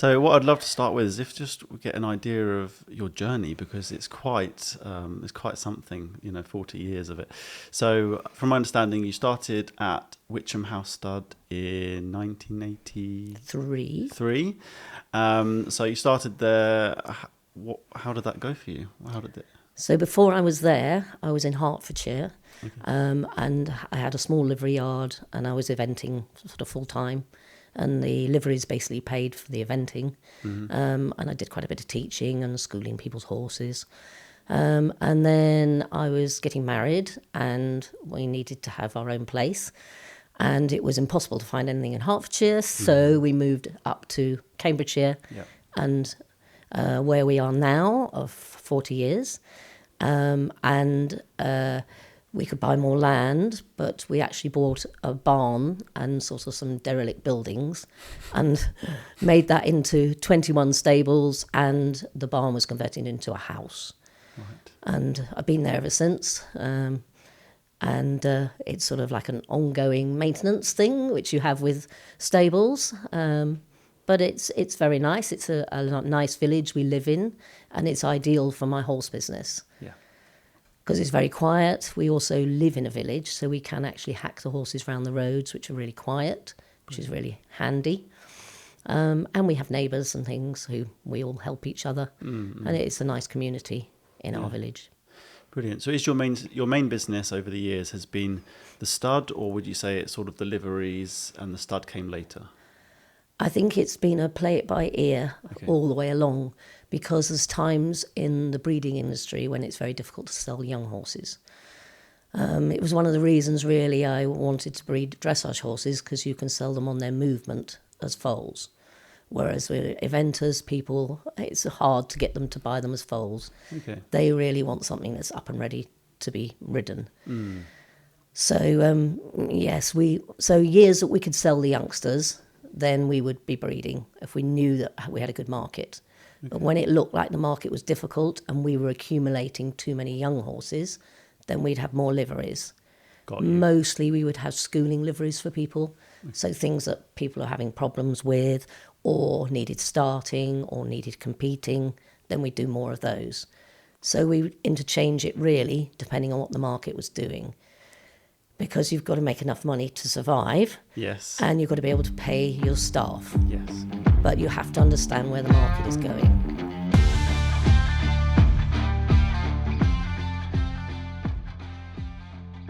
So what I'd love to start with is if just we get an idea of your journey, because it's quite something, 40 years of it. So from my understanding, you started at Witcham House Stud in 1983. Three. So you started there. How did that go for you? How did it? So before I was there, I was in Hertfordshire, Okay. and I had a small livery yard, and I was eventing sort of full time, and the liveries basically paid for the eventing, and I did quite a bit of teaching and schooling people's horses, and then I was getting married, and we needed to have our own place, and it was impossible to find anything in Hertfordshire, so we moved up to Cambridgeshire, Yeah. and where we are now of 40 years. And we could buy more land, but we actually bought a barn and sort of some derelict buildings and made that into 21 stables, and the barn was converted into a house. Right. And I've been there ever since. And it's sort of like an ongoing maintenance thing, which you have with stables. But it's very nice. It's a nice village we live in, and it's ideal for my horse business. Yeah. Because it's very quiet. We also live in a village, so we can actually hack the horses around the roads, which are really quiet, which is really handy. And we have neighbours and things who we all help each other, and it's a nice community in our village. Brilliant. So is your main business over the years has been the stud, or would you say it's sort of the liveries and the stud came later? I think it's been a play it by ear Okay. all the way along, because there's times in the breeding industry when it's very difficult to sell young horses. It was one of the reasons really I wanted to breed dressage horses, because you can sell them on their movement as foals. Whereas with eventers, it's hard to get them to buy them as foals. Okay. They really want something that's up and ready to be ridden. So, yes, so years that we could sell the youngsters, then we would be breeding if we knew that we had a good market. Okay. But when it looked like the market was difficult and we were accumulating too many young horses, then we'd have more liveries. Got you. Mostly we would have schooling liveries for people, so things that people are having problems with or needed starting or needed competing, then we'd do more of those. So we would interchange it really, depending on what the market was doing. Because you've got to make enough money to survive. Yes. And you've got to be able to pay your staff. Yes. But you have to understand where the market is going.